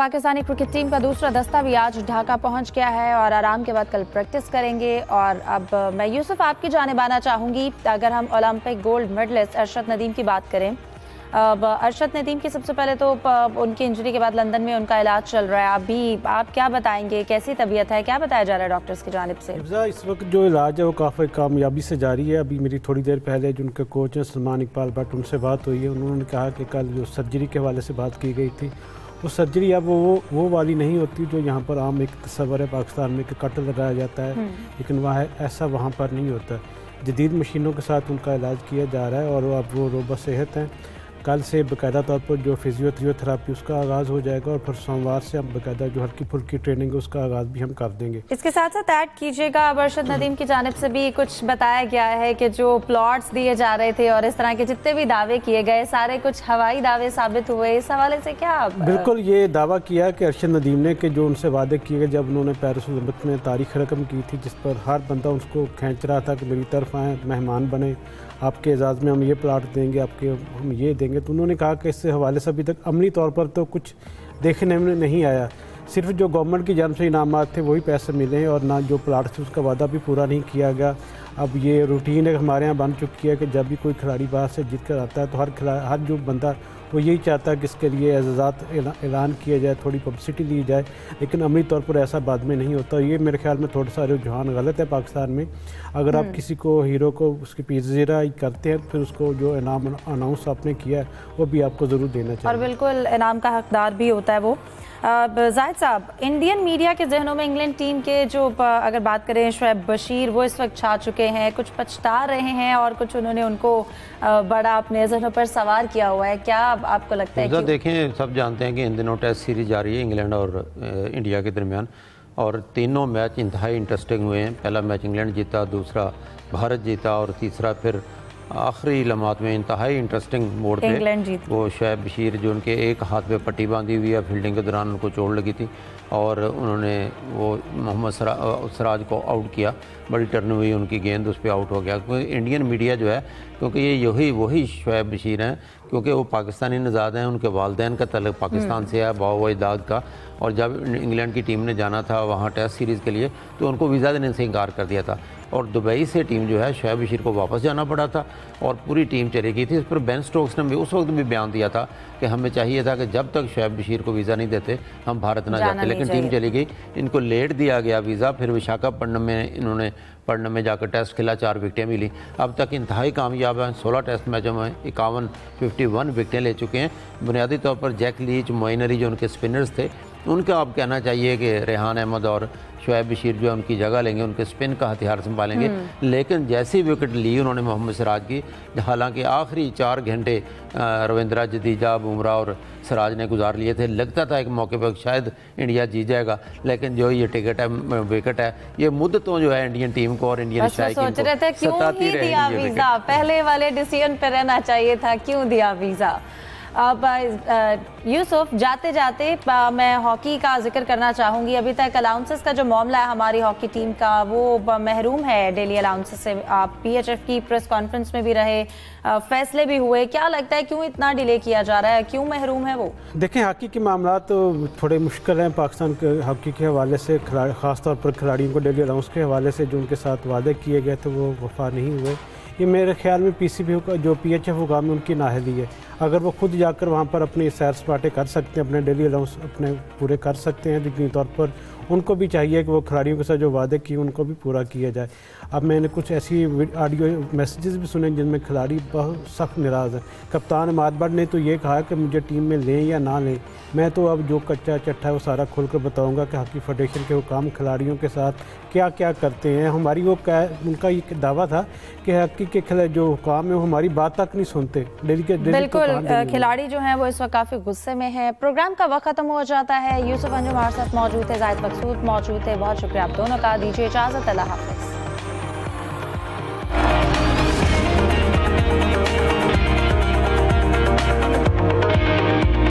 Pakistani cricket team का दूसरा दस्ता भी आज ढाका पहुंच गया है और आराम के बाद कल प्रैक्टिस करेंगे। और अब मैं यूसुफ आपकी जानिब आना चाहूँगी। अगर हम Olympic gold medallist Arshad Nadeem की बात करें, अब अरशद नदीम की सबसे पहले तो उनकी इंजरी के बाद लंदन में उनका इलाज चल रहा है। अभी आप क्या बताएंगे, कैसी तबीयत है, क्या बताया जा रहा है डॉक्टर्स की जानिब से? इस वक्त जो इलाज है वो काफ़ी कामयाबी से जारी है। अभी मेरी थोड़ी देर पहले जो उनके कोच हैं सलमान इकबाल भट्ट, उनसे बात हुई है। उन्होंने कहा कि कल जो सर्जरी के हवाले से बात की गई थी, वो सर्जरी अब वो वाली नहीं होती जो यहाँ पर आम एक तस्वर है पाकिस्तान में कि कट लगाया जाता है, लेकिन वहाँ ऐसा वहाँ पर नहीं होता। जदीद मशीनों के साथ उनका इलाज किया जा रहा है और अब वो रोबा सेहत हैं। कल से बाकायदा तौर पर जो फिजियोथेरापी उसका आगाज़ हो जाएगा और फिर सोमवार से हम बाकायदा जो हल्की फुल्की ट्रेनिंग है उसका आगाज़ भी हम कर देंगे। इसके साथ साथ ऐड कीजिएगा, अब अरशद नदीम की जानिब से भी कुछ बताया गया है कि जो प्लॉट्स दिए जा रहे थे और इस तरह के जितने भी दावे किए गए सारे कुछ हवाई दावे साबित हुए। इस हवाले से क्या बिल्कुल ये दावा किया कि अरशद नदीम ने कि जो उनसे वादे किए गए जब उन्होंने पेरिस ओलंपिक में तारीख रकम की थी, जिस पर हर बंदा उसको खींच रहा था कि मेरी तरफ आए, मेहमान बने, आपके एजाज़ में हम ये प्लाट देंगे, आपके हम ये देंगे, तो उन्होंने कहा कि इससे हवाले से अभी तक अमली तौर पर तो कुछ देखने में नहीं आया। सिर्फ जो गवर्नमेंट की जानब से इनामात थे वही पैसे मिले और ना जो प्लाट थे उसका वादा भी पूरा नहीं किया गया। अब ये रूटीन है हमारे यहाँ बन चुकी है कि जब भी कोई खिलाड़ी बाहर से जीत कर आता है तो हर जो बंदा वो यही चाहता है कि इसके लिए एजाज़ात ऐलान किया जाए, थोड़ी पब्लिसिटी ली जाए, लेकिन अमली तौर पर ऐसा बाद में नहीं होता। ये मेरे ख्याल में थोड़ा सा रुझान गलत है पाकिस्तान में। अगर आप किसी को हीरो को उसकी पिज़्ज़ा करते हैं फिर उसको जो इनाम अनाउंस आपने किया है वो भी आपको ज़रूर देना चाहिए और बिल्कुल इनाम का हकदार भी होता है वो। जाहिद साहब, इंडियन मीडिया के जहनों में इंग्लैंड टीम के जो अगर बात करें शुएब बशीर, वो इस वक्त छा चुके हैं, कुछ पछता रहे हैं और कुछ उन्होंने उनको बड़ा अपने जहनों पर सवार किया हुआ है। क्या आपको लगता है कि देखें, सब जानते हैं कि इन दिनों टेस्ट सीरीज जारी है इंग्लैंड और इंडिया के दरमियान और तीनों मैच इंतहाई इंटरेस्टिंग हुए हैं। पहला मैच इंग्लैंड जीता, दूसरा भारत जीता और तीसरा फिर आखिरी लम्हात में इंतहाई इंटरेस्टिंग मोड पे वो शुएब बशीर जो उनके एक हाथ पे पट्टी बांधी हुई है, फील्डिंग के दौरान उनको चोट लगी थी और उन्होंने वो मोहम्मद सिराज को आउट किया। बड़ी टर्न हुई उनकी गेंद, उस पर आउट हो गया। क्योंकि इंडियन मीडिया जो है, क्योंकि ये वही शुएब बशीर हैं, क्योंकि वो पाकिस्तानी नज़ाद हैं, उनके वालिदैन का तल्लुक़ पाकिस्तान से है, बाव इदाद का। और जब इंग्लैंड की टीम ने जाना था वहाँ टेस्ट सीरीज़ के लिए तो उनको वीज़ा देने से इनकार कर दिया था और दुबई से टीम जो है शुएब बशीर को वापस जाना पड़ा था और पूरी टीम चली गई थी। इस पर बेन स्टोक्स ने भी उस वक्त भी बयान दिया था कि हमें चाहिए था कि जब तक शुएब बशीर को वीज़ा नहीं देते हम भारत ना जाते, लेकिन टीम चली गई, इनको लेट दिया गया वीज़ा। फिर विशाखापट्टनम में इन्होंने पटना में जाकर टेस्ट खेला, 4 विकेटें मिली। अब तक इंतहाई कामयाब हैं, 16 टेस्ट मैचों में 51 विकेटें ले चुके हैं। बुनियादी तौर पर जैक लीच, मोइनरी जो उनके स्पिनर्स थे, उनका अब कहना चाहिए कि रेहान अहमद और शुएब बशीर जो है उनकी जगह लेंगे, उनके स्पिन का हथियार संभालेंगे। लेकिन जैसी विकेट ली उन्होंने मोहम्मद सिराज की, हालांकि आखिरी 4 घंटे रविंद्रा जडेजा, बुमराह और सिराज ने गुजार लिए थे। लगता था एक मौके पर शायद इंडिया जीत जाएगा, लेकिन जो ये विकेट है ये मुद्दतों जो है इंडियन टीम को और इंडियन शायकीन को सताती रही। पहले वाले डिसीजन पे रहना चाहिए था, क्यों दिया वीज़ा? अब यूसुफ, जाते जाते मैं हॉकी का जिक्र करना चाहूँगी। अभी तक अलाउंसेस का जो मामला है हमारी हॉकी टीम का, वो महरूम है डेली अलाउंसेस से। आप PHF की प्रेस कॉन्फ्रेंस में भी रहे, फैसले भी हुए। क्या लगता है क्यों इतना डिले किया जा रहा है, क्यों महरूम है वो? देखें, हॉकी के मामला तो थोड़े मुश्किल हैं पाकिस्तान के हॉकी के हवाले से। ख़ासतौर पर खिलाड़ियों को डेली अलाउंस के हवाले से जो उनके साथ वादे किए गए थे वो वफा नहीं हुए। ये मेरे ख्याल में PCB का जो PHF हुकाम है उनकी नाअहली है। अगर वो खुद जाकर वहाँ पर अपनी सैर सपाटे कर सकते हैं, अपने डेली अलाउंस अपने पूरे कर सकते हैं, यकीनी तौर पर उनको भी चाहिए कि वो खिलाड़ियों के साथ जो वादे किए उनको भी पूरा किया जाए। अब मैंने कुछ ऐसी ऑडियो मैसेजेस भी सुने जिनमें खिलाड़ी बहुत सख्त नाराज़ हैं। कप्तान मादबर ने तो ये कहा कि मुझे टीम में लें या ना लें, मैं तो अब जो कच्चा चट्टा है वो सारा खुल कर बताऊँगा कि हॉकी फेडरेशन के हुकाम खिलाड़ियों के साथ क्या क्या करते हैं। हमारी वो उनका ये दावा था कि हॉकी के जो हुकाम है वो हमारी बात तक नहीं सुनते। बिल्कुल, खिलाड़ी जो हैं वो इस वक्त काफ़ी गुस्से में हैं। प्रोग्राम का वक्त खत्म हो जाता है। यूसुफ अंजुम हमारे साथ मौजूद थे, जाहिद मकसूद मौजूद थे। बहुत शुक्रिया आप दोनों का। दीजिए इजाज़त, अल्लाह हाफ़िज़।